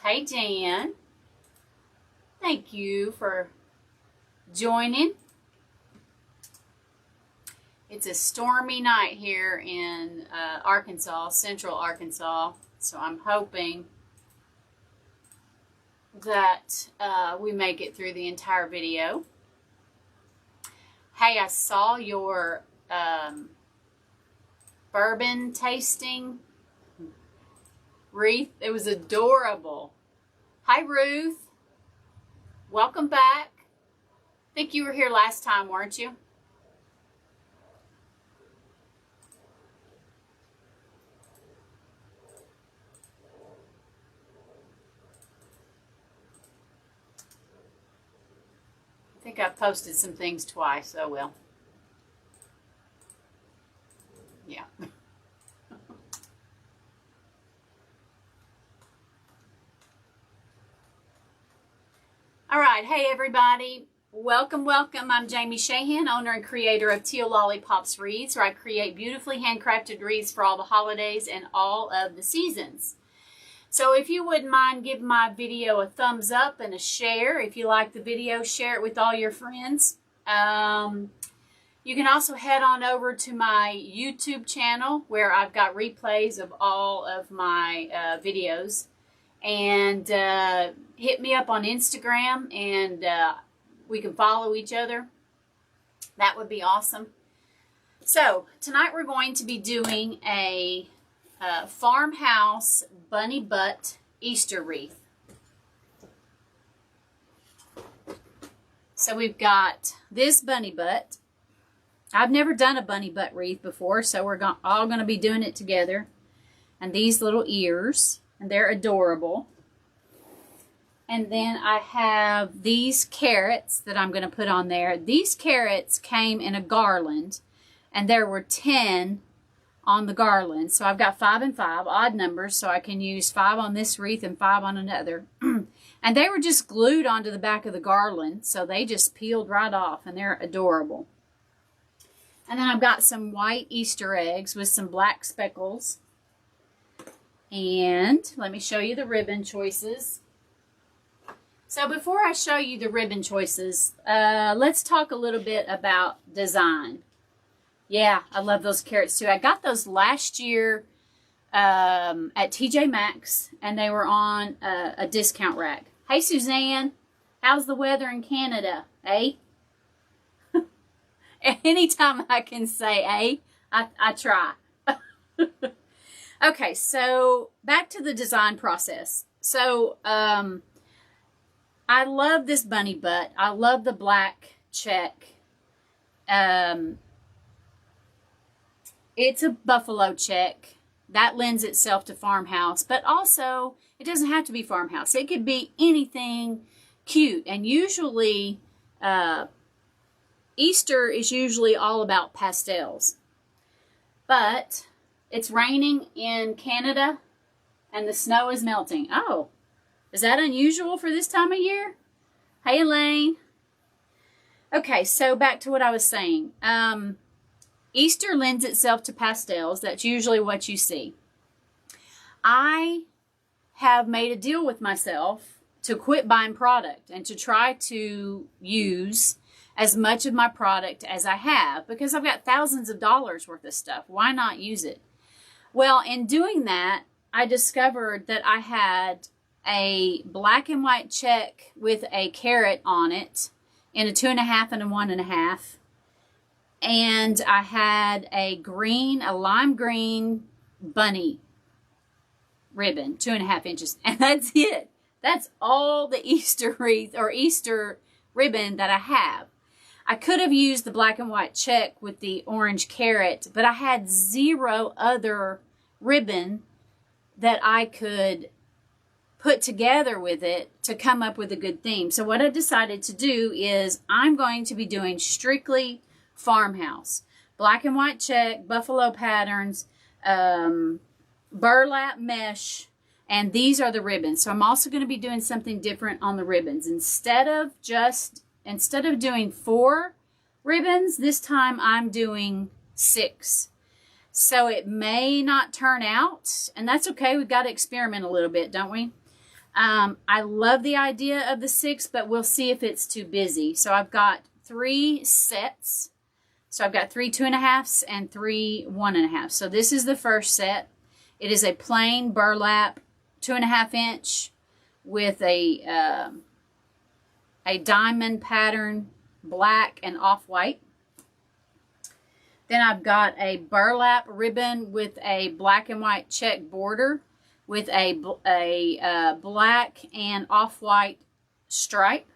Hey, Dan. Thank you for joining. It's a stormy night here in Arkansas, central Arkansas. So I'm hoping that we make it through the entire video. Hey, I saw your bourbon tasting wreath. It was adorable. Hi, Ruth. Welcome back. I think you were here last time, weren't you? I think I've posted some things twice. Oh, well. Yeah. All right. Hey, everybody. Welcome, welcome. I'm Jamie Shahan, owner and creator of Teal Lollipops Wreaths, where I create beautifully handcrafted wreaths for all the holidays and all of the seasons. So if you wouldn't mind giving my video a thumbs up and a share. If you like the video, share it with all your friends. You can also head on over to my YouTube channel where I've got replays of all of my videos. And hit me up on Instagram and we can follow each other. That would be awesome. So tonight we're going to be doing a Farmhouse bunny butt Easter wreath. So we've got this bunny butt. I've never done a bunny butt wreath before, so we're all going to be doing it together. And these little ears, and they're adorable. And then I have these carrots that I'm going to put on there. These carrots came in a garland, and there were 10 on the garland. So I've got 5 and 5, odd numbers, so I can use 5 on this wreath and 5 on another. And they were just glued onto the back of the garland, so they just peeled right off, and they're adorable. And then I've got some white Easter eggs with some black speckles. And let me show you the ribbon choices. So before I show you the ribbon choices, let's talk a little bit about design. Yeah, I love those carrots too. I got those last year at TJ Maxx, and they were on a discount rack. Hey, Suzanne, how's the weather in Canada, eh? Anytime I can say eh, I try. Okay, so back to the design process. So, I love this bunny butt. I love the black check. It's a buffalo check. That lends itself to farmhouse, but also it doesn't have to be farmhouse. It could be anything cute. And usually, Easter is usually all about pastels. But it's raining in Canada and the snow is melting. Oh, is that unusual for this time of year? Hey, Elaine. Okay, so back to what I was saying. Easter lends itself to pastels. That's usually what you see. I have made a deal with myself to quit buying product and to try to use as much of my product as I have, because I've got thousands of dollars worth of stuff. Why not use it? Well, in doing that, I discovered that I had a black and white check with a carrot on it in a 2.5 and a 1.5. And I had a lime green bunny ribbon, 2.5 inches. And that's it. That's all the Easter wreath or Easter ribbon that I have. I could have used the black and white check with the orange carrot, but I had 0 other ribbon that I could put together with it to come up with a good theme. So what I decided to do is I'm going to be doing strictly farmhouse. Black and white check, buffalo patterns, burlap mesh, and these are the ribbons. So I'm also going to be doing something different on the ribbons. Instead of doing 4 ribbons, this time I'm doing 6. So it may not turn out, and that's okay. We've got to experiment a little bit, don't we? I love the idea of the 6, but we'll see if it's too busy. So I've got 3 sets. So I've got 3 2.5s and 3 1.5. So this is the first set. It is a plain burlap 2.5 inch with a diamond pattern, black and off-white. Then I've got a burlap ribbon with a black and white check border with a black and off-white stripe.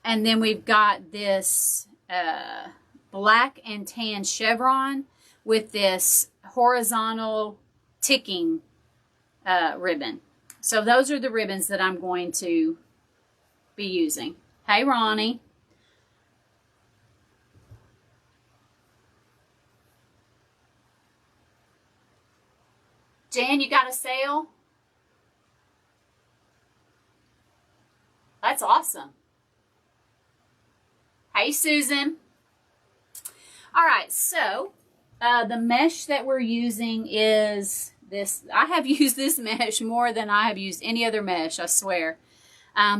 And then we've got this black and tan chevron with this horizontal ticking ribbon. So those are the ribbons that I'm going to be using. Hey, Ronnie. Jan, you got a sale? That's awesome. Hey, Susan. All right, so the mesh that we're using is this. I have used this mesh more than I have used any other mesh, I swear.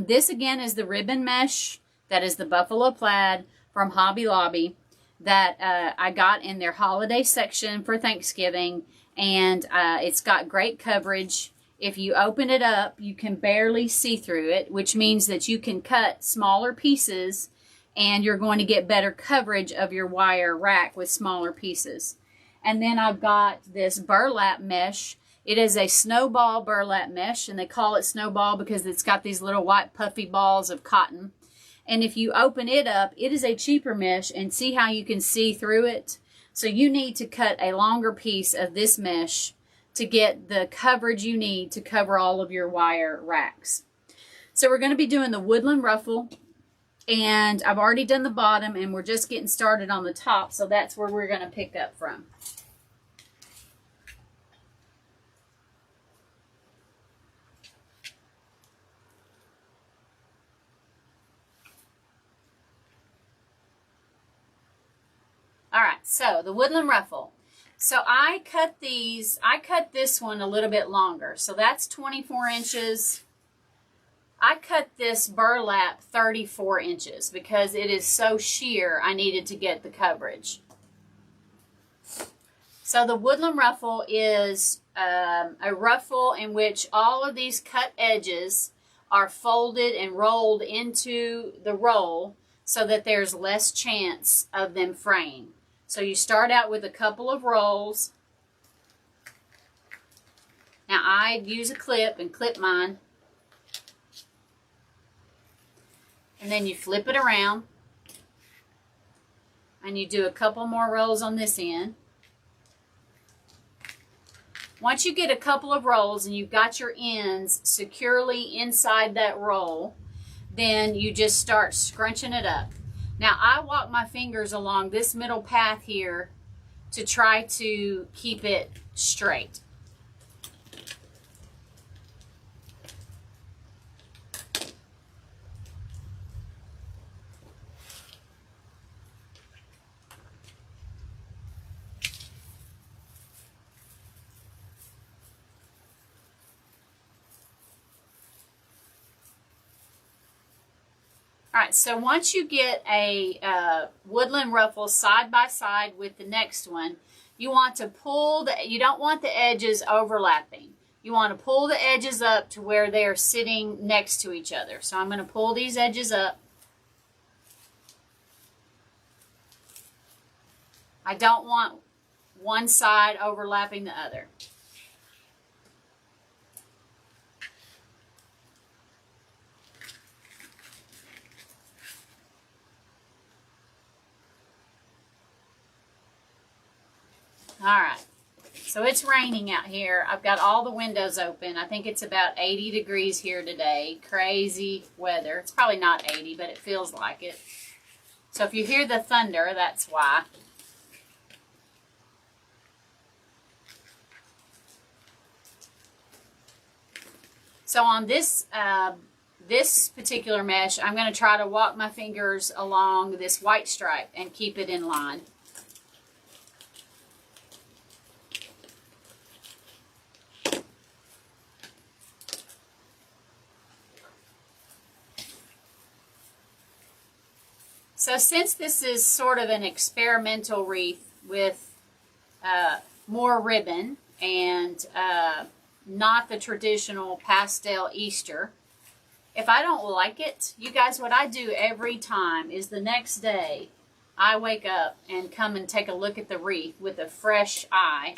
This, again, is the ribbon mesh. That is the buffalo plaid from Hobby Lobby that I got in their holiday section for Thanksgiving, and it's got great coverage. If you open it up, you can barely see through it, which means that you can cut smaller pieces and you're going to get better coverage of your wire rack with smaller pieces. And then I've got this burlap mesh. It is a snowball burlap mesh, and they call it snowball because it's got these little white puffy balls of cotton. And if you open it up, it is a cheaper mesh, and see how you can see through it? So you need to cut a longer piece of this mesh to get the coverage you need to cover all of your wire racks. So we're going to be doing the Woodland Ruffle, and I've already done the bottom, and we're just getting started on the top, so that's where we're going to pick up from. All right, so the Woodland Ruffle. So I cut this one a little bit longer. So that's 24 inches. I cut this burlap 34 inches because it is so sheer, I needed to get the coverage. So the Woodland Ruffle is a ruffle in which all of these cut edges are folded and rolled into the roll so that there's less chance of them fraying. So you start out with a couple of rolls. Now I use a clip and clip mine. And then you flip it around. And you do a couple more rolls on this end. Once you get a couple of rolls and you've got your ends securely inside that roll, then you just start scrunching it up. Now, I walk my fingers along this middle path here to try to keep it straight. All right, so once you get a Woodland Ruffle side by side with the next one, you want to pull you don't want the edges overlapping. You want to pull the edges up to where they're sitting next to each other. So I'm going to pull these edges up. I don't want one side overlapping the other. All right, so it's raining out here. I've got all the windows open. I think it's about 80 degrees here today. Crazy weather. It's probably not 80, but it feels like it. So if you hear the thunder, that's why. So on this this particular mesh, I'm going to try to walk my fingers along this white stripe and keep it in line. So since this is sort of an experimental wreath with more ribbon and not the traditional pastel Easter, if I don't like it, you guys, what I do every time is the next day I wake up and come and take a look at the wreath with a fresh eye.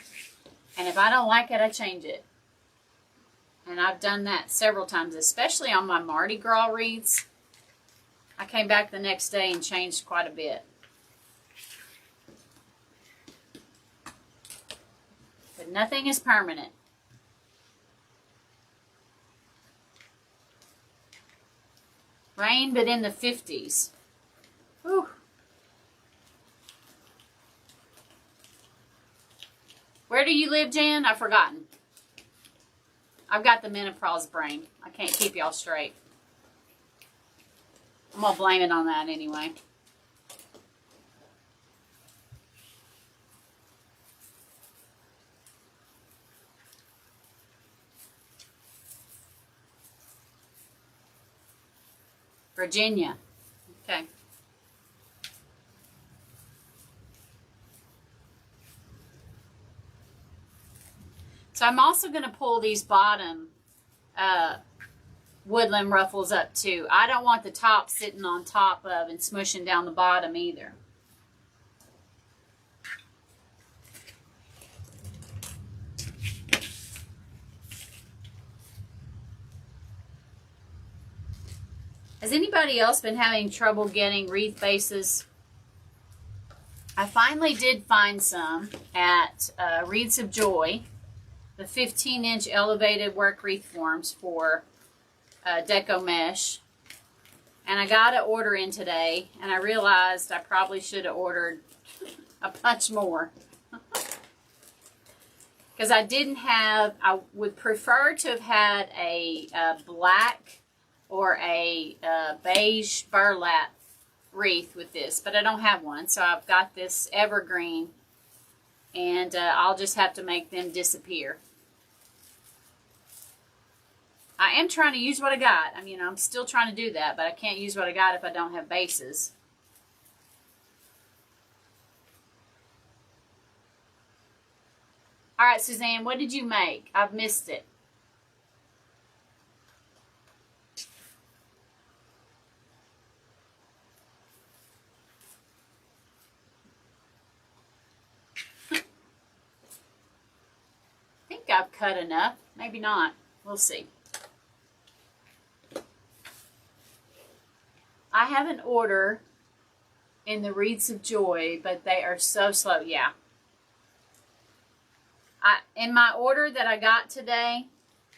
And if I don't like it, I change it. And I've done that several times, especially on my Mardi Gras wreaths. I came back the next day and changed quite a bit. But nothing is permanent. Rain, but in the 50s. Whew. Where do you live, Jan? I've forgotten. I've got the menopause brain. I can't keep y'all straight. I'm going to blame it on that anyway. Virginia. Okay. So I'm also going to pull these bottom Woodland Ruffles up too. I don't want the top sitting on top of and smushing down the bottom either. Has anybody else been having trouble getting wreath bases? I finally did find some at Wreaths of Joy, the 15-inch elevated work wreath forms for deco mesh. And I got an order in today, and I realized I probably should have ordered a bunch more. Because I didn't have, I would prefer to have had a black or a beige burlap wreath with this, but I don't have one, so I've got this evergreen, and I'll just have to make them disappear. I am trying to use what I got. I mean, I'm still trying to do that, but I can't use what I got if I don't have bases. All right, Suzanne, what did you make? I've missed it. I've cut enough. Maybe not. We'll see. I have an order in the Wreaths of Joy, but they are so slow. Yeah. In my order that I got today,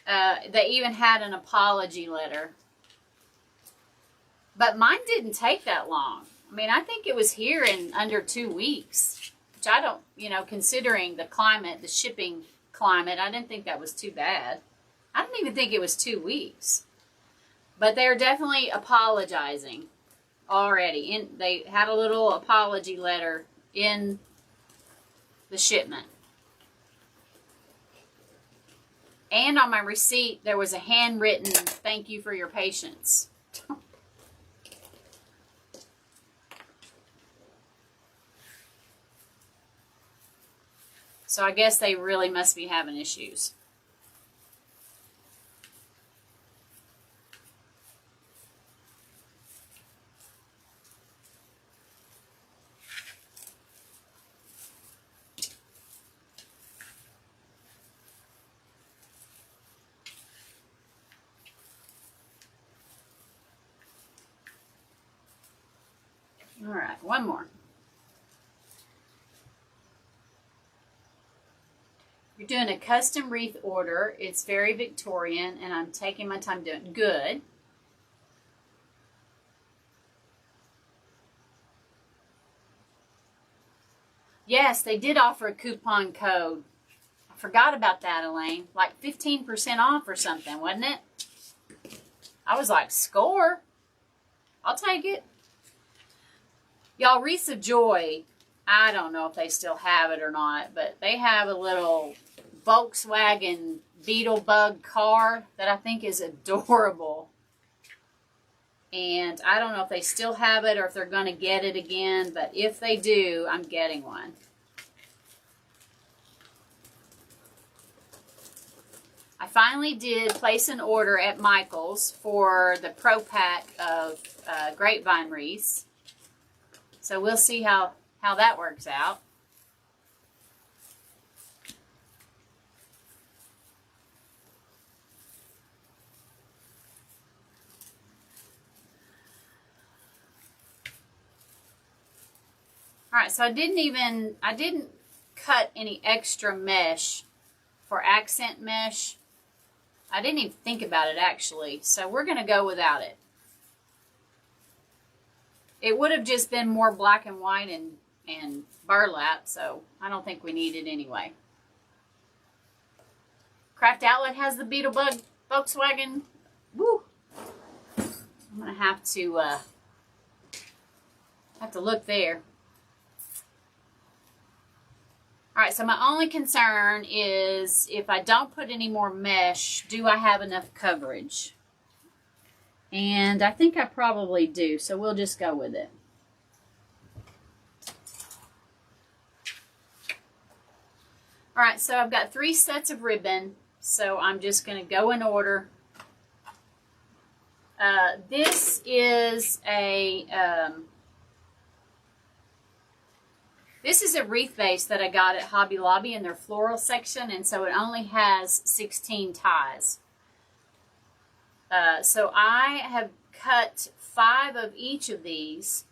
they even had an apology letter. But mine didn't take that long. I mean, I think it was here in under 2 weeks, which I don't, you know, considering the climate, the shipping climate, I didn't think that was too bad. I didn't even think it was 2 weeks. But they're definitely apologizing already. They had a little apology letter in the shipment. And on my receipt, there was a handwritten thank you for your patience. So I guess they really must be having issues. All right, one more. You're doing a custom wreath order. It's very Victorian, and I'm taking my time doing it. Good. Yes, they did offer a coupon code. I forgot about that, Elaine. Like 15% off or something, wasn't it? I was like, score. I'll take it. Y'all, Wreaths of Joy, I don't know if they still have it or not, but they have a little Volkswagen Beetle Bug car that I think is adorable. And I don't know if they still have it or if they're going to get it again, but if they do, I'm getting one. I finally did place an order at Michael's for the Pro Pack of grapevine wreaths. So we'll see how that works out. All right, so I didn't cut any extra mesh for accent mesh. I didn't even think about it actually, so we're going to go without it. It would have just been more black and white and burlap, so I don't think we need it anyway. Craft Outlet has the Beetlebug Volkswagen. Woo! I'm going to have to look there. All right, so my only concern is if I don't put any more mesh, do I have enough coverage? And I think I probably do, so we'll just go with it. All right, so I've got 3 sets of ribbon, so I'm just going to go in order. This is a wreath base that I got at Hobby Lobby in their floral section, and so it only has 16 ties. So I have cut 5 of each of these,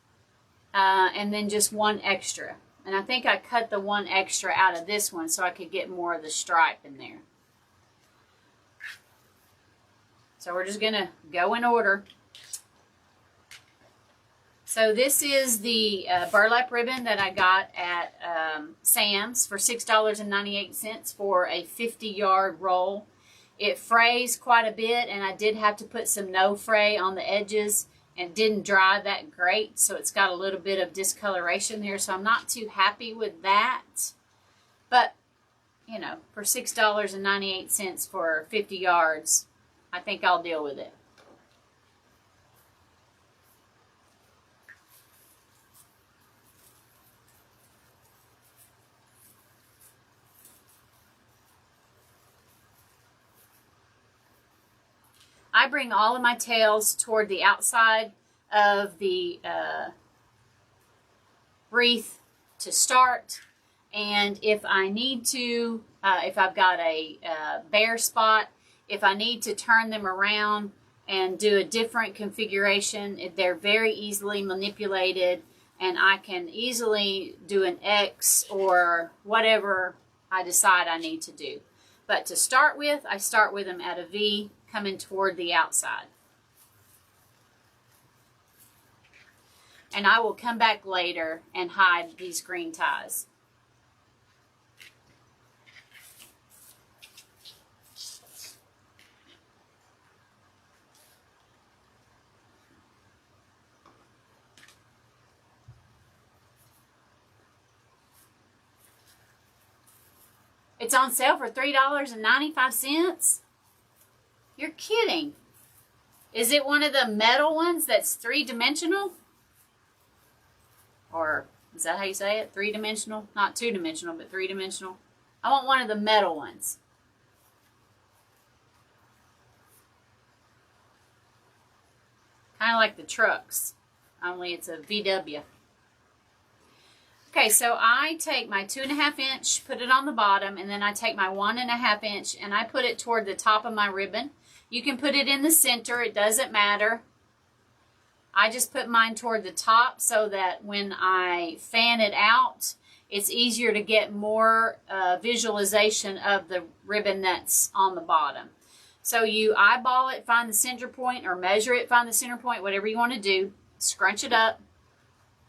and then just 1 extra. And I think I cut the 1 extra out of this one so I could get more of the stripe in there. So we're just going to go in order. So this is the burlap ribbon that I got at Sam's for $6.98 for a 50-yard roll. It frays quite a bit, and I did have to put some no fray on the edges, and didn't dry that great, so it's got a little bit of discoloration there, so I'm not too happy with that. But, you know, for $6.98 for 50 yards, I think I'll deal with it. I bring all of my tails toward the outside of the wreath to start, and if I need to, if I've got a bare spot, if I need to turn them around and do a different configuration, they're very easily manipulated, and I can easily do an X or whatever I decide I need to do. But to start with, I start with them at a V, coming toward the outside. And I will come back later and hide these green ties. It's on sale for $3.95. You're kidding. Is it one of the metal ones that's 3-dimensional? Or is that how you say it? 3-dimensional? Not 2-dimensional, but 3-dimensional. I want one of the metal ones. Kind of like the trucks, only it's a VW. Okay, so I take my 2.5 inch, put it on the bottom, and then I take my 1.5 inch and I put it toward the top of my ribbon. You can put it in the center, it doesn't matter. I just put mine toward the top so that when I fan it out, it's easier to get more visualization of the ribbon that's on the bottom. So you eyeball it, find the center point, or measure it, find the center point, whatever you want to do. Scrunch it up,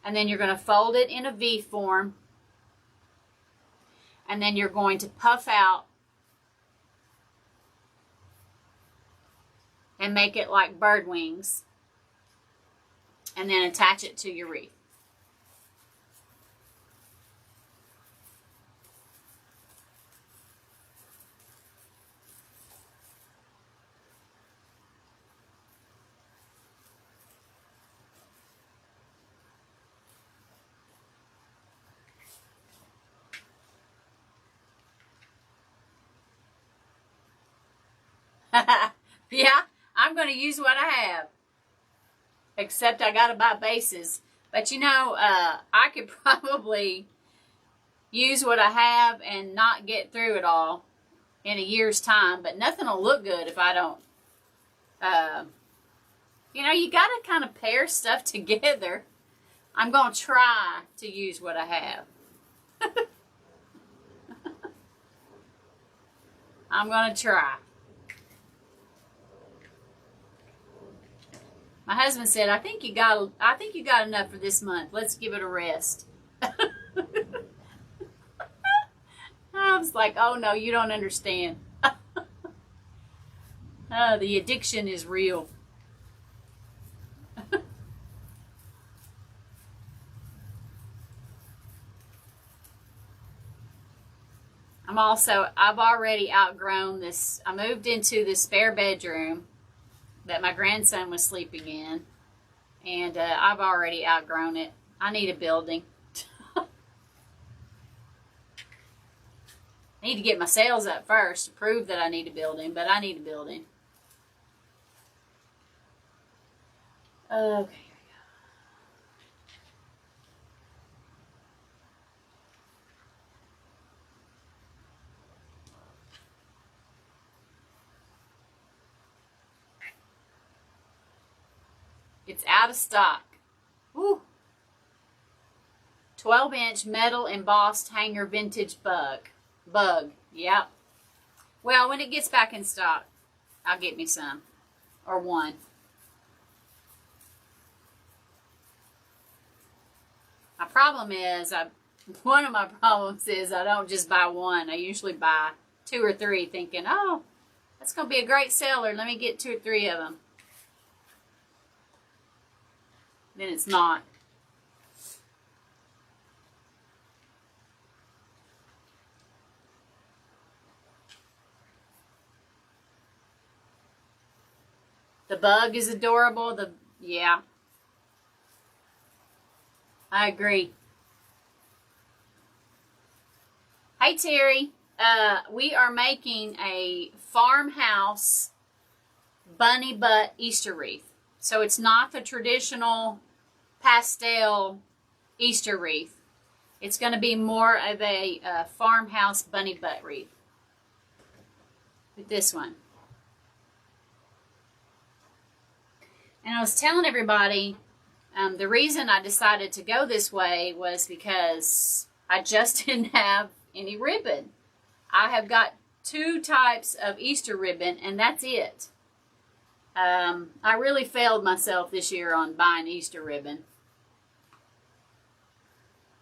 and then you're going to fold it in a V form, and then you're going to puff out and make it like bird wings, and then attach it to your wreath. Yeah, I'm going to use what I have. Except I got to buy bases. But you know, I could probably use what I have and not get through it all in a year's time. But nothing will look good if I don't. You know, you got to kind of pair stuff together. I'm going to try to use what I have. I'm going to try. My husband said, I think you got enough for this month. Let's give it a rest. I was like, oh no, you don't understand. The addiction is real. I've already outgrown this. I moved into the spare bedroom that my grandson was sleeping in, and I've already outgrown it. I need a building. I need to get my sales up first to prove that I need a building, but I need a building. Okay. It's out of stock. Woo. 12-inch metal embossed hanger vintage bug. Yep. Well, when it gets back in stock, I'll get me some. Or one. One of my problems is I don't just buy one. I usually buy 2 or 3 thinking, oh, that's going to be a great seller. Let me get 2 or 3 of them. Then it's not. The bug is adorable. Yeah. I agree. Hey Terry, we are making a Farmhouse bunny butt Easter wreath. So it's not the traditional pastel Easter wreath. It's going to be more of a Farmhouse bunny butt wreath with this one. And I was telling everybody the reason I decided to go this way was because I just didn't have any ribbon. I have got 2 types of Easter ribbon, and that's it. I really failed myself this year on buying Easter ribbon.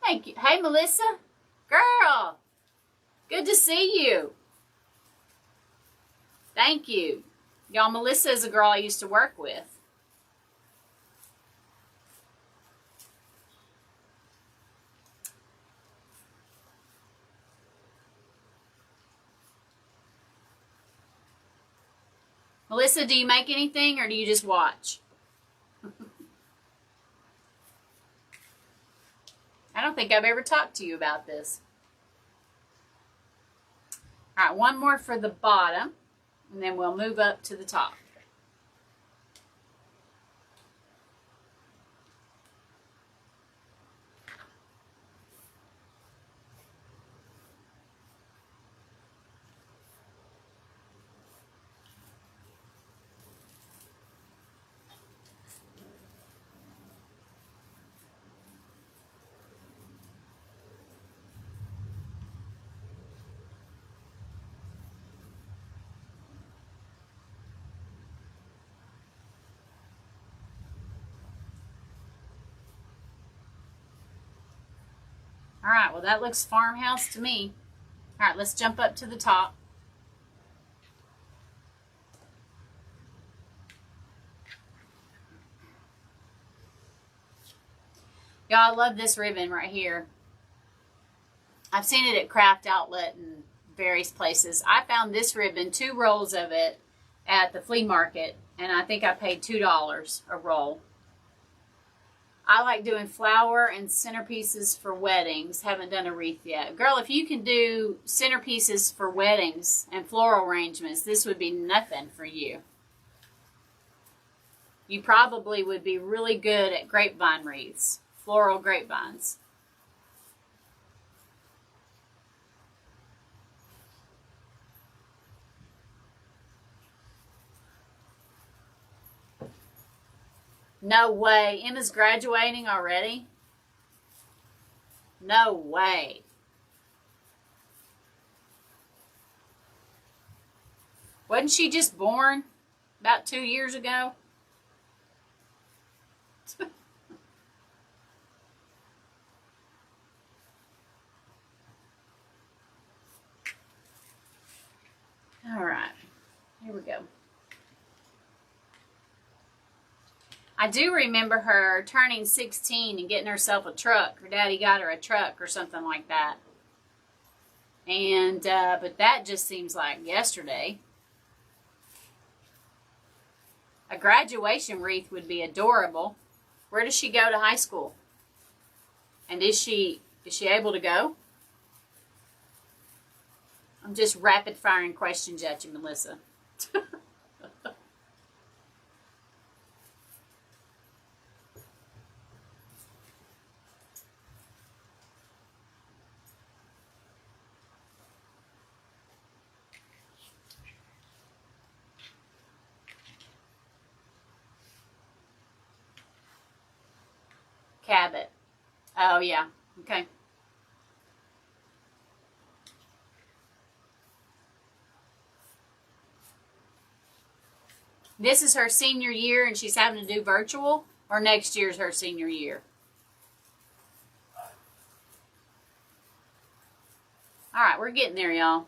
Thank you. Hey, Melissa. Girl. Good to see you. Thank you. Y'all, Melissa is a girl I used to work with. Melissa, do you make anything or do you just watch? I don't think I've ever talked to you about this. All right, one more for the bottom, and then we'll move up to the top. All right, well, that looks Farmhouse to me. All right, let's jump up to the top. Y'all, I love this ribbon right here. I've seen it at Craft Outlet and various places. I found this ribbon, 2 rolls of it, at the flea market, and I think I paid $2 a roll. I like doing flower and centerpieces for weddings. Haven't done a wreath yet. Girl, if you can do centerpieces for weddings and floral arrangements, this would be nothing for you. You probably would be really good at grapevine wreaths, floral grapevines. No way. Emma's graduating already? No way. Wasn't she just born about 2 years ago? All right. Here we go. I do remember her turning 16 and getting herself a truck. Her daddy got her a truck or something like that. And, but that just seems like yesterday. A graduation wreath would be adorable. Where does she go to high school? And is she able to go? I'm just rapid firing questions at you, Melissa. Cabot. Oh, yeah. Okay. This is her senior year and she's having to do virtual, or next year's her senior year? All right, we're getting there, y'all.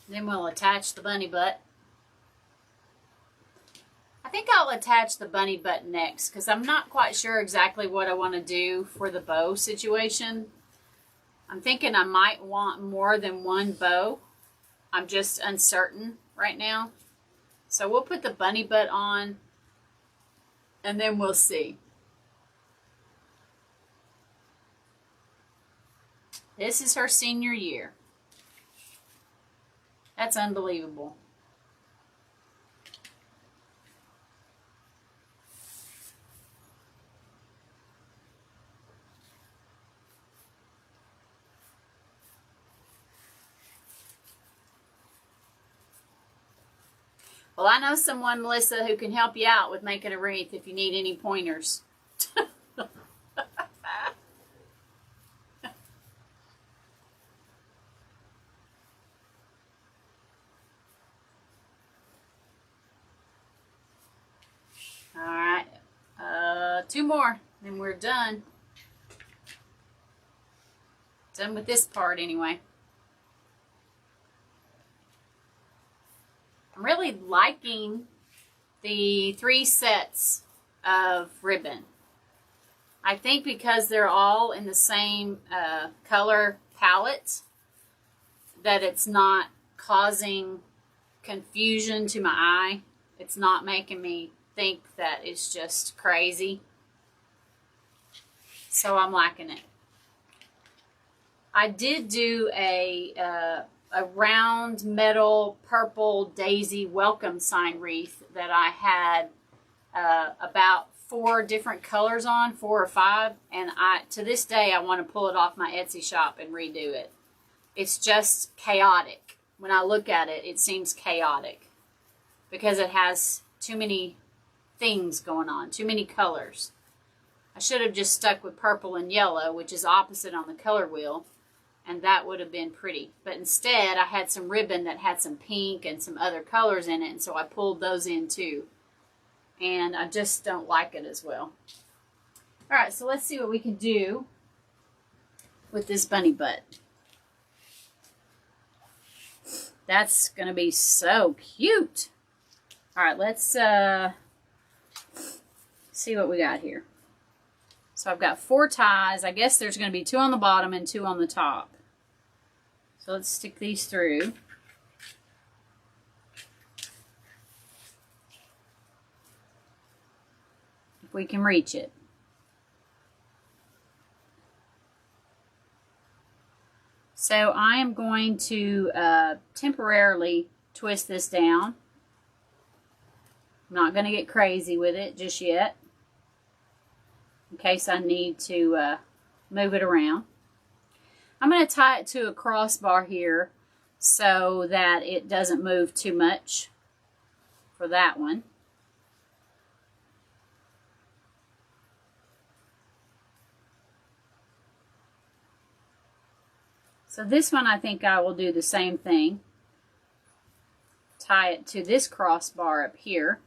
Then we'll attach the bunny butt. I think I'll attach the bunny butt next because I'm not quite sure exactly what I want to do for the bow situation. I'm thinking I might want more than one bow. I'm just uncertain right now. So we'll put the bunny butt on and then we'll see. This is her senior year. That's unbelievable. Well, I know someone, Melissa, who can help you out with making a wreath if you need any pointers. All right, 2 more, then we're done. Done with this part anyway. I'm really liking the 3 sets of ribbon. I think because they're all in the same color palette that it's not causing confusion to my eye. It's not making me think that it's just crazy. So I'm liking it. I did do a round metal purple daisy welcome sign wreath that I had about 4 different colors on, 4 or 5, and to this day I want to pull it off my Etsy shop and redo it. It's just chaotic. When I look at it, it seems chaotic because it has too many things going on, too many colors. I should have just stuck with purple and yellow, which is opposite on the color wheel, and that would have been pretty. But instead, I had some ribbon that had some pink and some other colors in it, and so I pulled those in too. And I just don't like it as well. All right, so let's see what we can do with this bunny butt. That's going to be so cute. All right, let's see what we got here. So I've got 4 ties. I guess there's going to be 2 on the bottom and 2 on the top. So let's stick these through. If we can reach it. So I am going to temporarily twist this down. I'm not going to get crazy with it just yet, in case I need to move it around. I'm going to tie it to a crossbar here so that it doesn't move too much for that one. So this one, I think I will do the same thing. Tie it to this crossbar up here.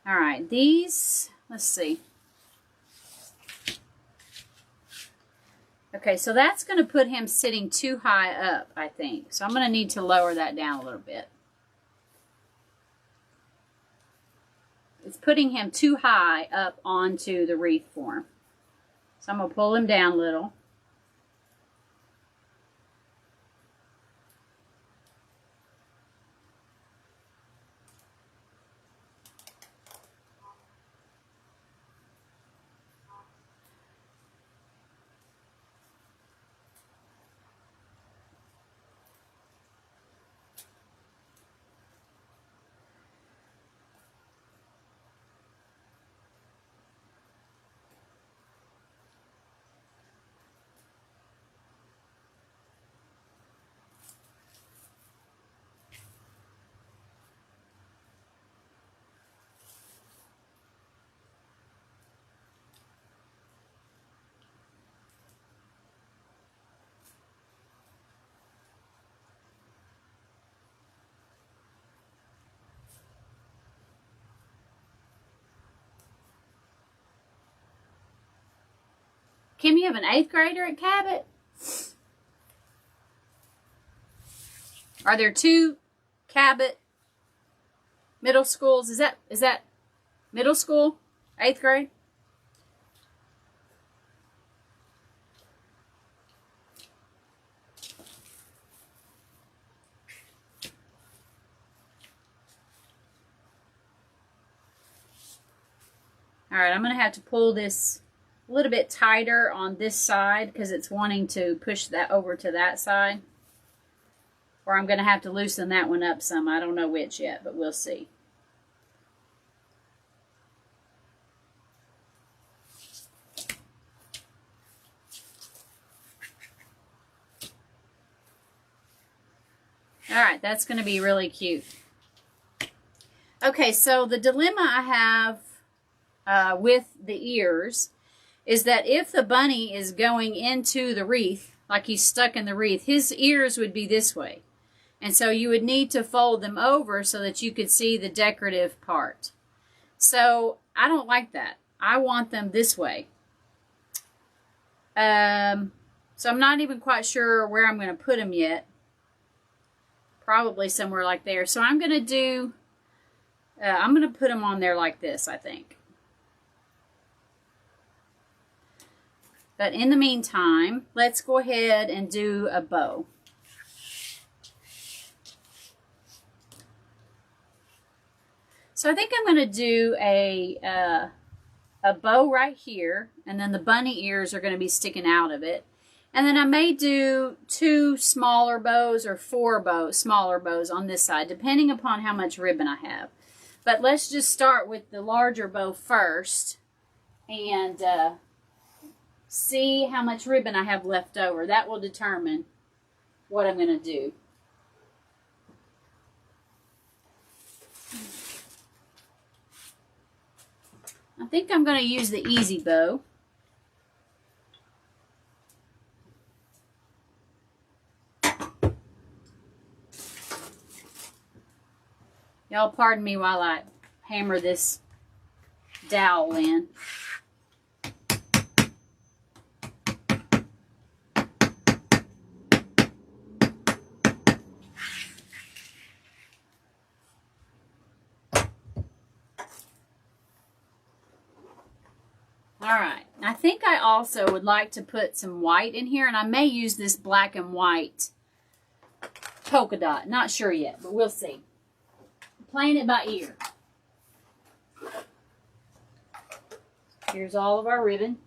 All right, these, let's see. Okay, so that's going to put him sitting too high up, I think. So I'm going to need to lower that down a little bit. It's putting him too high up onto the wreath form. So I'm going to pull him down a little. Kim, you have an 8th grader at Cabot? Are there 2 Cabot middle schools? Is that middle school? 8th grade? All right, I'm going to have to pull this a little bit tighter on this side because it's wanting to push that over to that side. Or I'm going to have to loosen that one up some. I don't know which yet, but we'll see. All right, that's going to be really cute. Okay, so the dilemma I have with the ears is that if the bunny is going into the wreath, like he's stuck in the wreath, his ears would be this way. And so you would need to fold them over so that you could see the decorative part. So I don't like that. I want them this way. So I'm not even quite sure where I'm going to put them yet. Probably somewhere like there. So I'm going to do, I'm going to put them on there like this, I think. But in the meantime, let's go ahead and do a bow. So I think I'm going to do a bow right here, and then the bunny ears are going to be sticking out of it. And then I may do 2 smaller bows or 4 smaller bows on this side, depending upon how much ribbon I have. But let's just start with the larger bow first and see how much ribbon I have left over. That will determine what I'm going to do. I think I'm going to use the easy bow. Y'all pardon me while I hammer this dowel in. All right, I think I also would like to put some white in here, and I may use this black and white polka dot. Not sure yet, but we'll see. Playing it by ear. Here's all of our ribbon.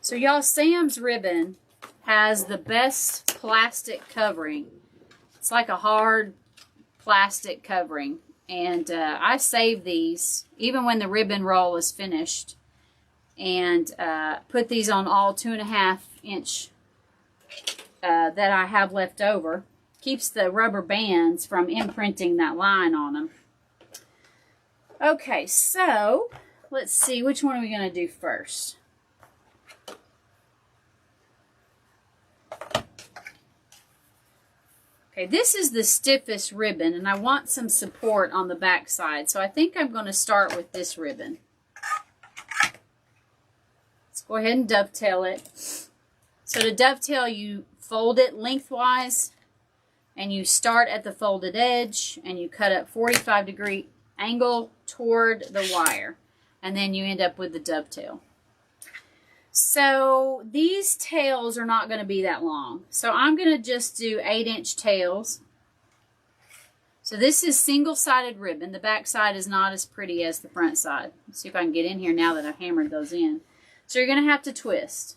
So y'all, Sam's ribbon has the best plastic covering. It's like a hard plastic covering. And I save these even when the ribbon roll is finished, and put these on all 2.5 inch that I have left over. Keeps the rubber bands from imprinting that line on them. Okay, so let's see, which one are we going to do first? Okay, this is the stiffest ribbon, and I want some support on the back side, so I think I'm going to start with this ribbon. Let's go ahead and dovetail it. So to dovetail, you fold it lengthwise, and you start at the folded edge, and you cut at 45-degree angle toward the wire, and then you end up with the dovetail. So these tails are not going to be that long. So I'm going to just do 8-inch tails. So this is single-sided ribbon. The back side is not as pretty as the front side. Let's see if I can get in here now that I've hammered those in. So you're going to have to twist.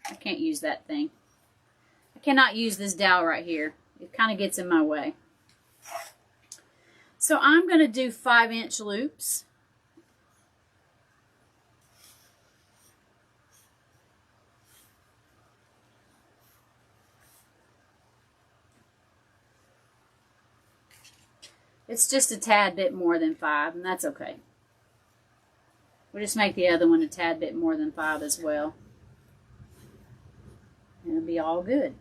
I can't use that thing. I cannot use this dowel right here. It kind of gets in my way. So I'm going to do 5-inch loops. It's just a tad bit more than 5, and that's okay. We'll just make the other one a tad bit more than 5 as well. And it'll be all good.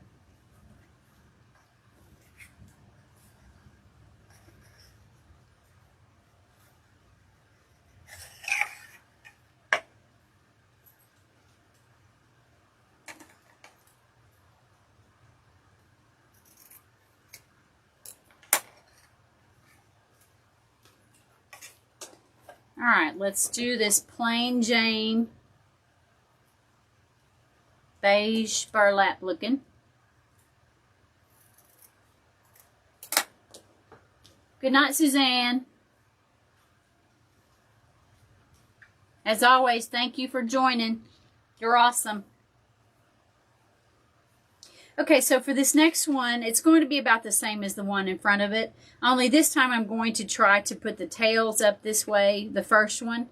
All right, let's do this plain Jane beige burlap looking. Good night, Suzanne. As always, thank you for joining. You're awesome. Okay, so for this next one, it's going to be about the same as the one in front of it. Only this time I'm going to try to put the tails up this way, the first one,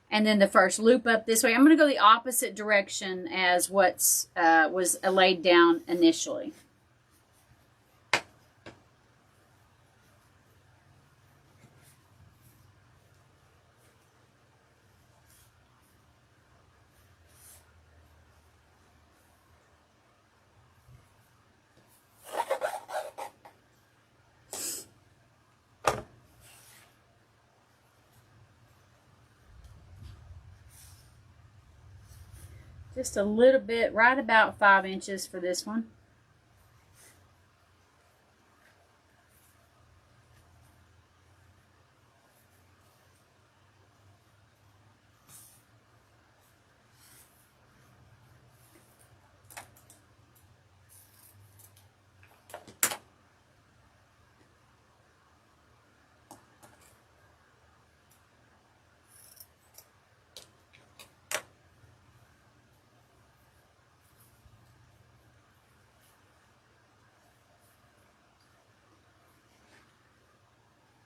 and then the first loop up this way. I'm going to go the opposite direction as what was laid down initially. Just a little bit, right about 5 inches for this one.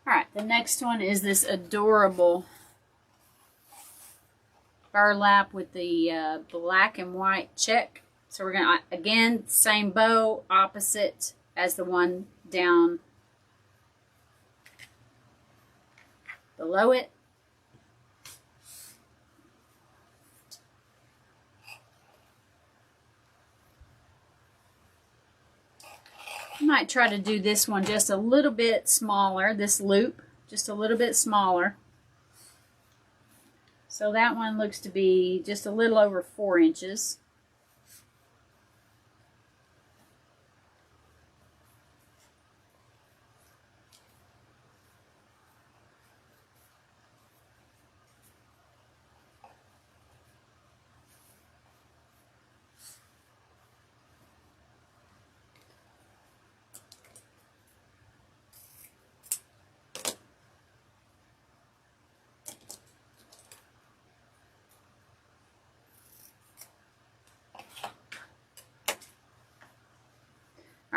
Alright, the next one is this adorable burlap with the black and white check. So we're going to, again, same bow, opposite as the one down below it. I might try to do this one just a little bit smaller, this loop, just a little bit smaller. So that one looks to be just a little over 4 inches.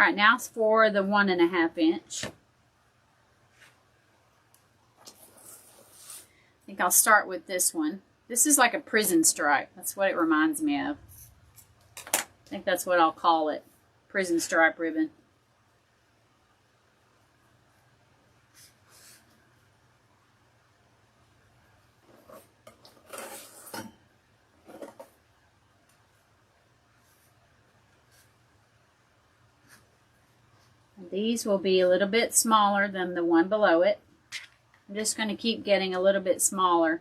All right, now it's for the 1.5 inch. I think I'll start with this one. This is like a prison stripe. That's what it reminds me of. I think that's what I'll call it. Prison stripe ribbon. And these will be a little bit smaller than the one below it. I'm just going to keep getting a little bit smaller.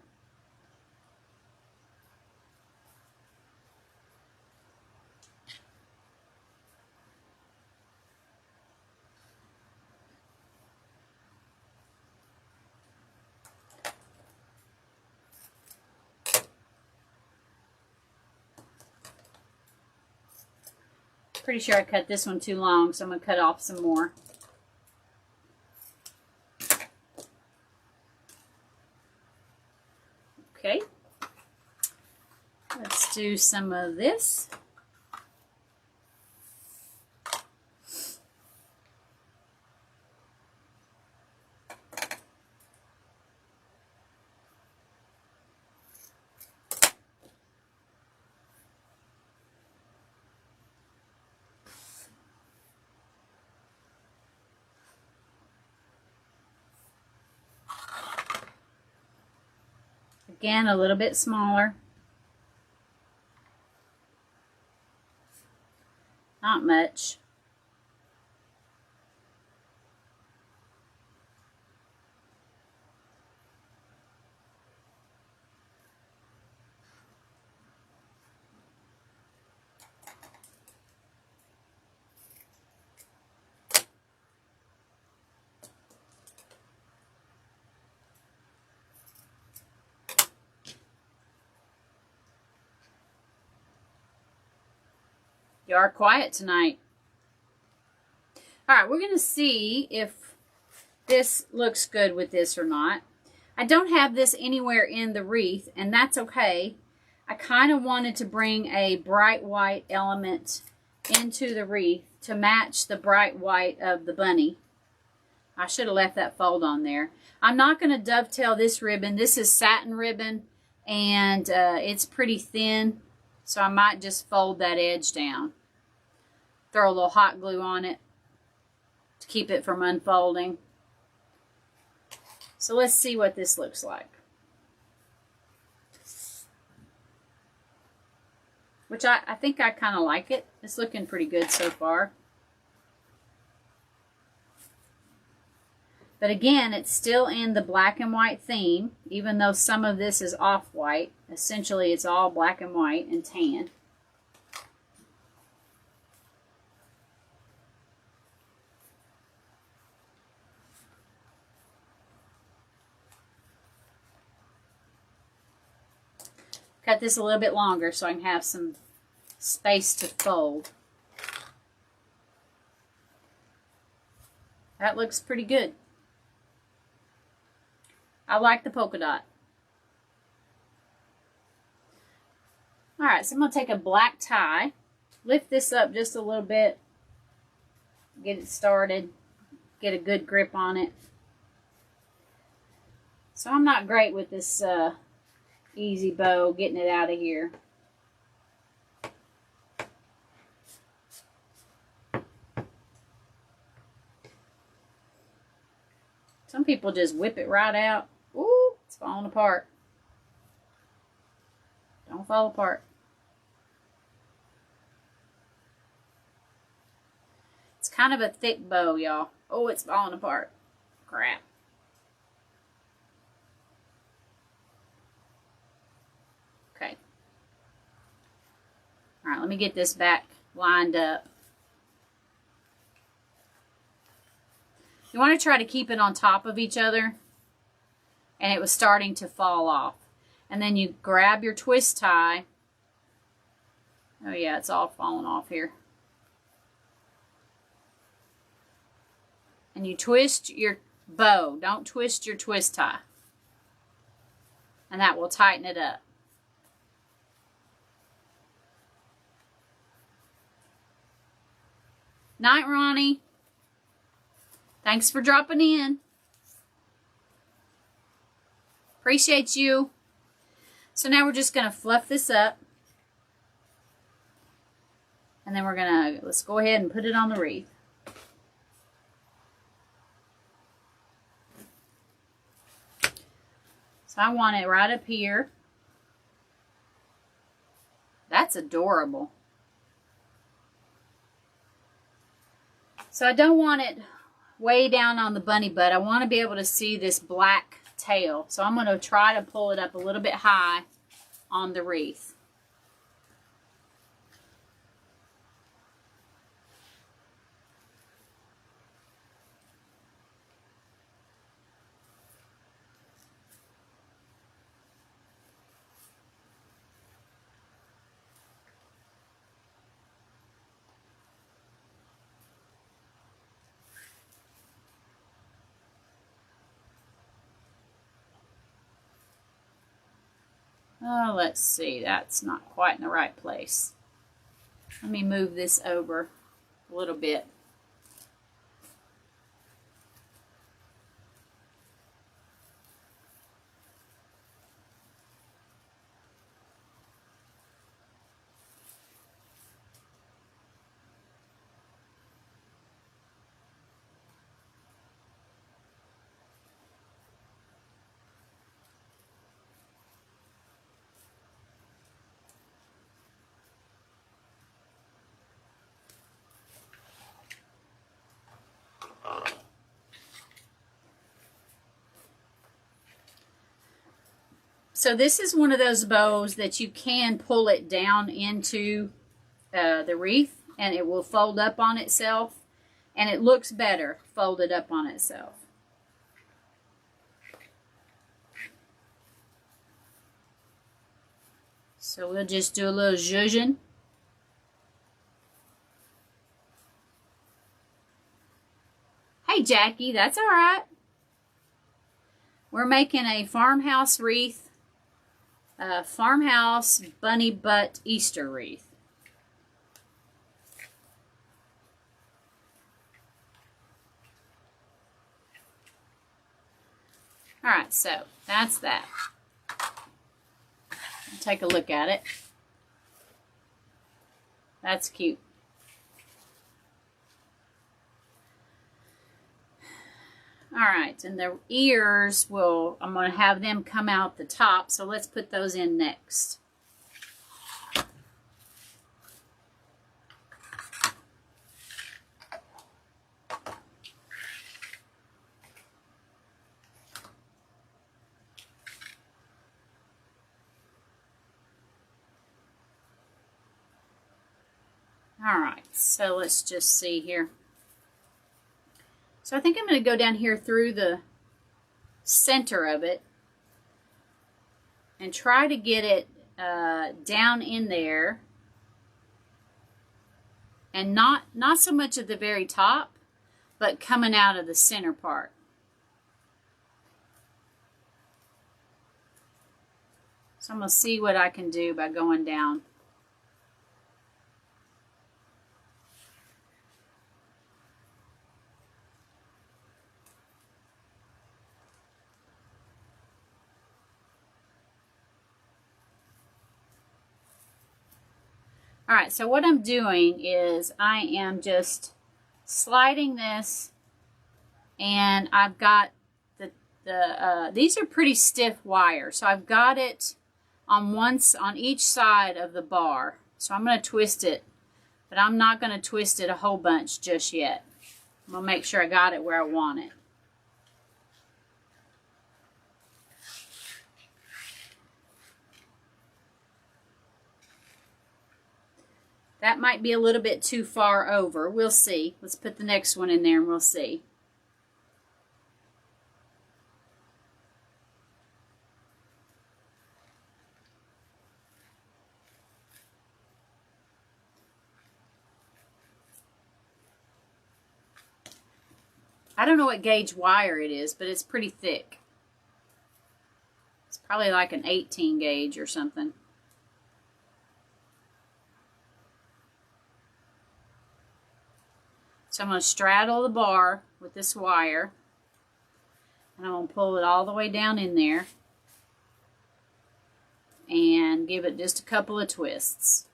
Pretty sure I cut this one too long, so I'm going to cut off some more. Okay. Let's do some of this. Again, a little bit smaller. Not much. You are quiet tonight. All right, we're going to see if this looks good with this or not. I don't have this anywhere in the wreath, and that's okay. I kind of wanted to bring a bright white element into the wreath to match the bright white of the bunny. I should have left that fold on there. I'm not going to dovetail this ribbon. This is satin ribbon, and it's pretty thin, so I might just fold that edge down. Throw a little hot glue on it to keep it from unfolding. So let's see what this looks like. Which I think I kind of like it. It's looking pretty good so far. But again, it's still in the black and white theme, even though some of this is off-white. Essentially, it's all black and white and tan. Cut this a little bit longer so I can have some space to fold. That looks pretty good. I like the polka dot. Alright, so I'm going to take a black tie, lift this up just a little bit, get it started, get a good grip on it. So I'm not great with this easy bow, getting it out of here. Some people just whip it right out. Ooh, it's falling apart. Don't fall apart. It's kind of a thick bow, y'all. Oh, it's falling apart. Crap. Okay. All right, let me get this back lined up. You want to try to keep it on top of each other, and it was starting to fall off. And then you grab your twist tie. Oh yeah, it's all falling off here. And you twist your bow. Don't twist your twist tie. And that will tighten it up. Night, Ronnie. Thanks for dropping in. Appreciate you. So now we're just going to fluff this up. And then we're going to, let's go ahead and put it on the wreath. So I want it right up here. That's adorable. So I don't want it way down on the bunny butt. I want to be able to see this black tail. So I'm going to try to pull it up a little bit high on the wreath. Oh, let's see. That's not quite in the right place. Let me move this over a little bit. So this is one of those bows that you can pull it down into the wreath and it will fold up on itself, and it looks better folded up on itself. So we'll just do a little zhuzhin. Hey Jackie, that's all right. We're making a farmhouse wreath. Farmhouse bunny butt Easter wreath. All right, so that's that. Take a look at it. That's cute. All right, and the ears I'm going to have them come out the top, so let's put those in next. All right, so let's just see here. So I think I'm going to go down here through the center of it and try to get it down in there, and not so much at the very top, but coming out of the center part. So I'm going to see what I can do by going down. All right, so what I'm doing is I am just sliding this, and I've got these are pretty stiff wire, so I've got it on each side of the bar. So I'm going to twist it, but I'm not going to twist it a whole bunch just yet. I'm going to make sure I got it where I want it. That might be a little bit too far over. We'll see. Let's put the next one in there and we'll see. I don't know what gauge wire it is, but it's pretty thick. It's probably like an 18 gauge or something. So I'm going to straddle the bar with this wire. And I'm going to pull it all the way down in there. And give it just a couple of twists.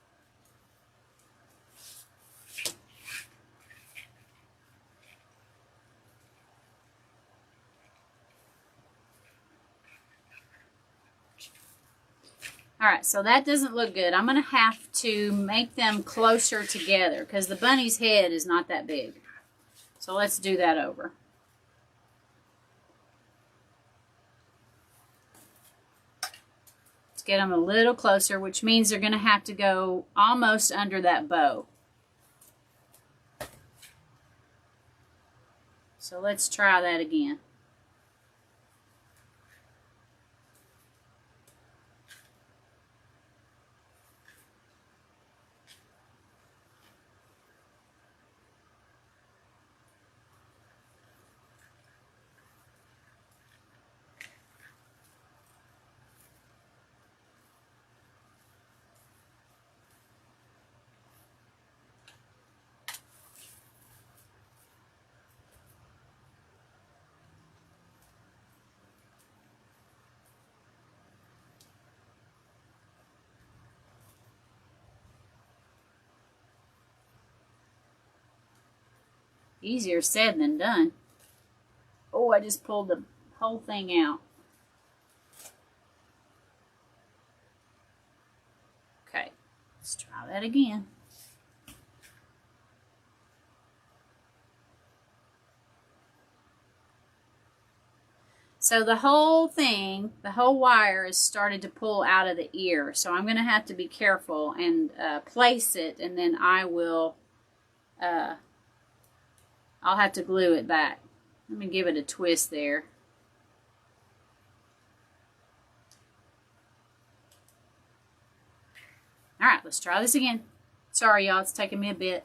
Alright, so that doesn't look good. I'm going to have to make them closer together because the bunny's head is not that big. So let's do that over. Let's get them a little closer, which means they're going to have to go almost under that bow. So let's try that again. Easier said than done. Oh, I just pulled the whole thing out. Okay, let's try that again. So the whole thing, the whole wire is started to pull out of the ear. So I'm going to have to be careful and place it, and then I will... I'll have to glue it back. Let me give it a twist there. Alright, let's try this again. Sorry y'all, it's taking me a bit.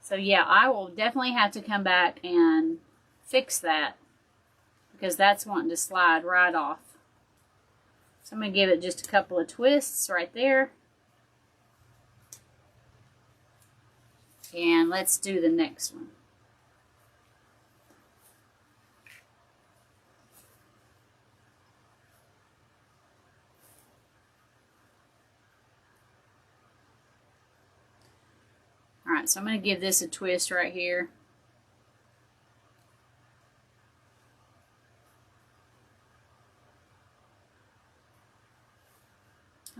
So yeah, I will definitely have to come back and fix that because that's wanting to slide right off. So I'm going to give it just a couple of twists right there. And let's do the next one. Alright, so I'm going to give this a twist right here.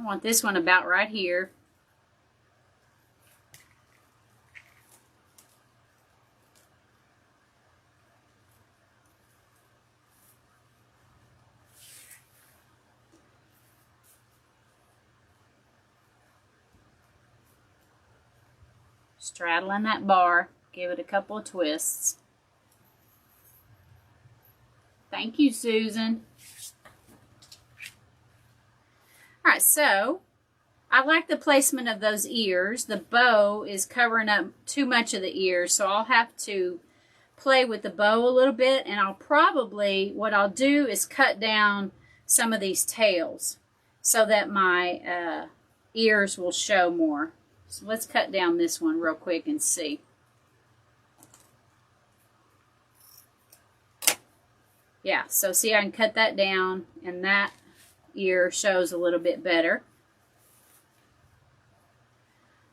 I want this one about right here. Straddling that bar, give it a couple of twists. Thank you, Susan. Alright, so I like the placement of those ears. The bow is covering up too much of the ears, so I'll have to play with the bow a little bit, and I'll probably, what I'll do is cut down some of these tails so that my ears will show more. So let's cut down this one real quick and see. Yeah, so see, I can cut that down, and that ear shows a little bit better.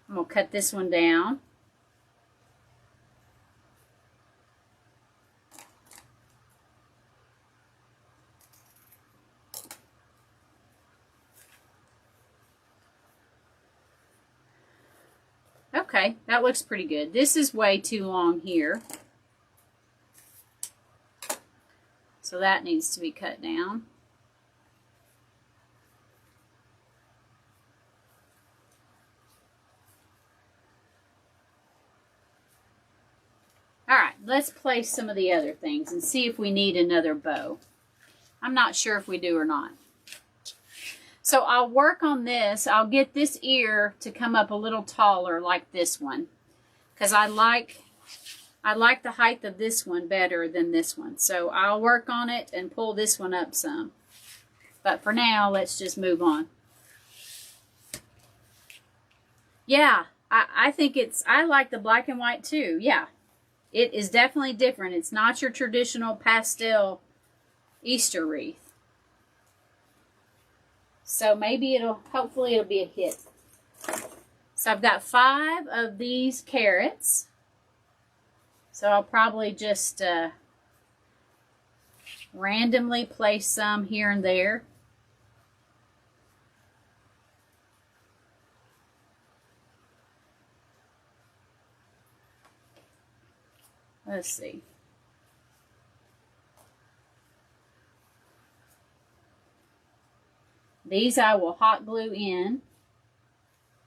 I'm going to cut this one down. Okay, that looks pretty good. This is way too long here. So that needs to be cut down. Alright, let's place some of the other things and see if we need another bow. I'm not sure if we do or not. So I'll work on this. I'll get this ear to come up a little taller like this one, because I like I like the height of this one better than this one. So I'll work on it and pull this one up some. But for now, let's just move on. Yeah, I think I like the black and white too. Yeah, it is definitely different. It's not your traditional pastel Easter wreath. So maybe hopefully it'll be a hit. So I've got 5 of these carrots. So I'll probably just randomly place some here and there. Let's see. These I will hot glue in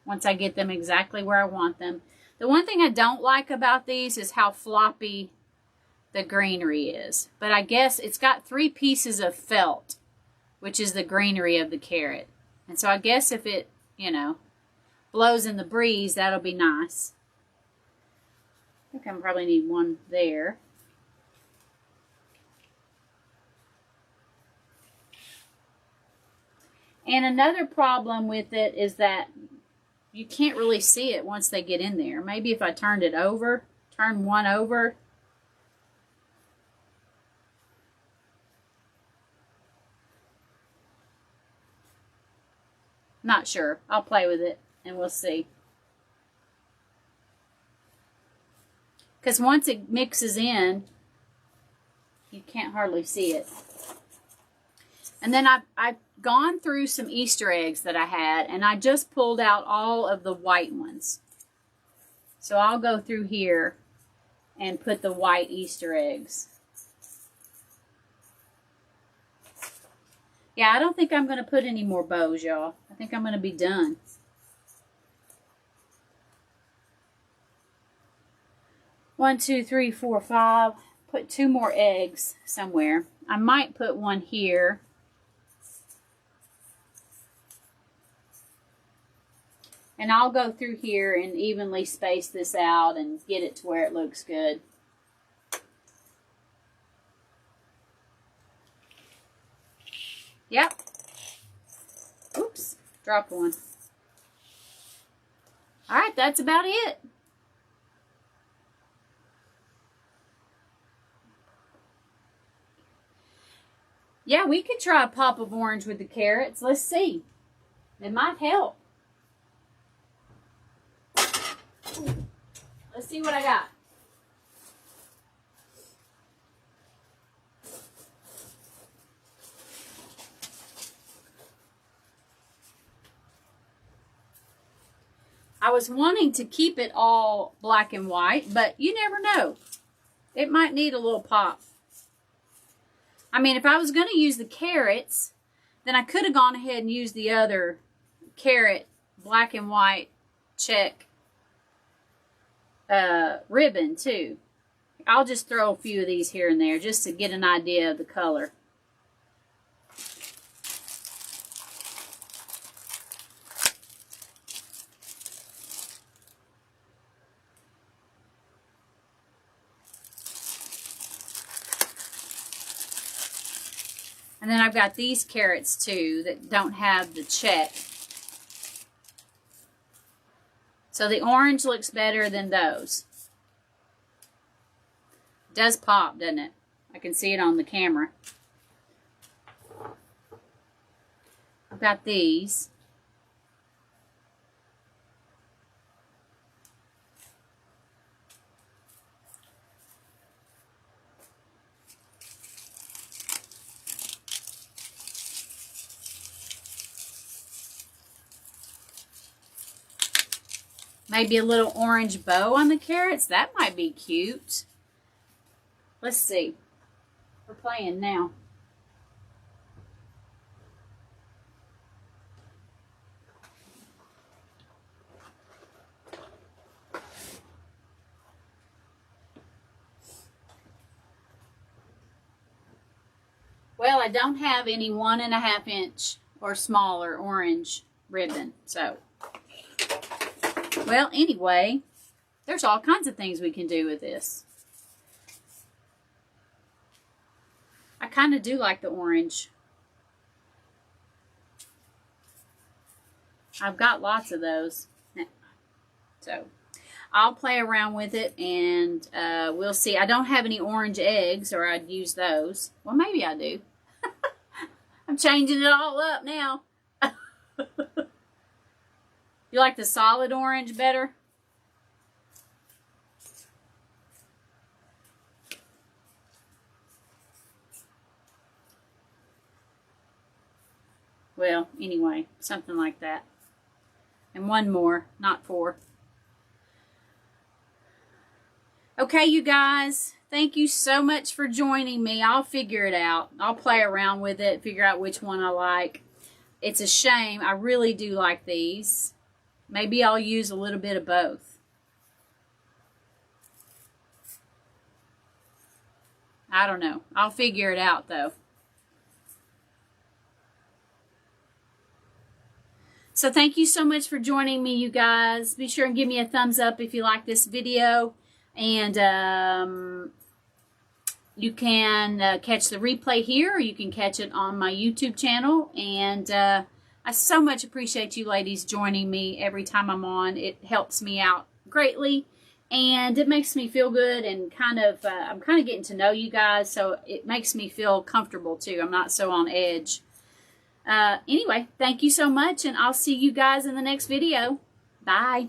once I get them exactly where I want them. The one thing I don't like about these is how floppy the greenery is. But I guess it's got 3 pieces of felt, which is the greenery of the carrot. And so I guess if it, blows in the breeze, that'll be nice. I think I probably need one there. And another problem with it is that you can't really see it once they get in there. Maybe if I turned it over, turn one over. Not sure. I'll play with it and we'll see. Because once it mixes in, you can't hardly see it. And then I've gone through some Easter eggs that I had, and I just pulled out all of the white ones. So I'll go through here and put the white Easter eggs. Yeah, I don't think I'm going to put any more bows, y'all. I think I'm going to be done. One, two, three, four, 5. Put 2 more eggs somewhere. I might put one here. And I'll go through here and evenly space this out and get it to where it looks good. Yep. Oops, dropped one. All right, that's about it. Yeah, we could try a pop of orange with the carrots. Let's see. It might help. Let's see what I got. I was wanting to keep it all black and white, but you never know. It might need a little pop. I mean, if I was going to use the carrots, then I could have gone ahead and used the other carrot black and white check ribbon too. I'll just throw a few of these here and there just to get an idea of the color. And then I've got these carrots too that don't have the check. So the orange looks better than those. It does pop, doesn't it? I can see it on the camera. I've got these. Maybe a little orange bow on the carrots. That might be cute. Let's see. We're playing now. Well, I don't have any 1.5 inch or smaller orange ribbon, so. Well, anyway, there's all kinds of things we can do with this. I kind of do like the orange. I've got lots of those. So I'll play around with it, and we'll see. I don't have any orange eggs, or I'd use those. Well, maybe I do. I'm changing it all up now. You like the solid orange better? Well, anyway, something like that. And one more, not 4. Okay, you guys, thank you so much for joining me. I'll figure it out. I'll play around with it, figure out which one I like. It's a shame. I really do like these. Maybe I'll use a little bit of both. I don't know. I'll figure it out, though. So thank you so much for joining me, you guys. Be sure and give me a thumbs up if you like this video. And you can catch the replay here, or you can catch it on my YouTube channel. And I so much appreciate you ladies joining me every time I'm on. It helps me out greatly, and it makes me feel good, and I'm kind of getting to know you guys, so it makes me feel comfortable too. I'm not so on edge. Anyway, thank you so much, and I'll see you guys in the next video. Bye.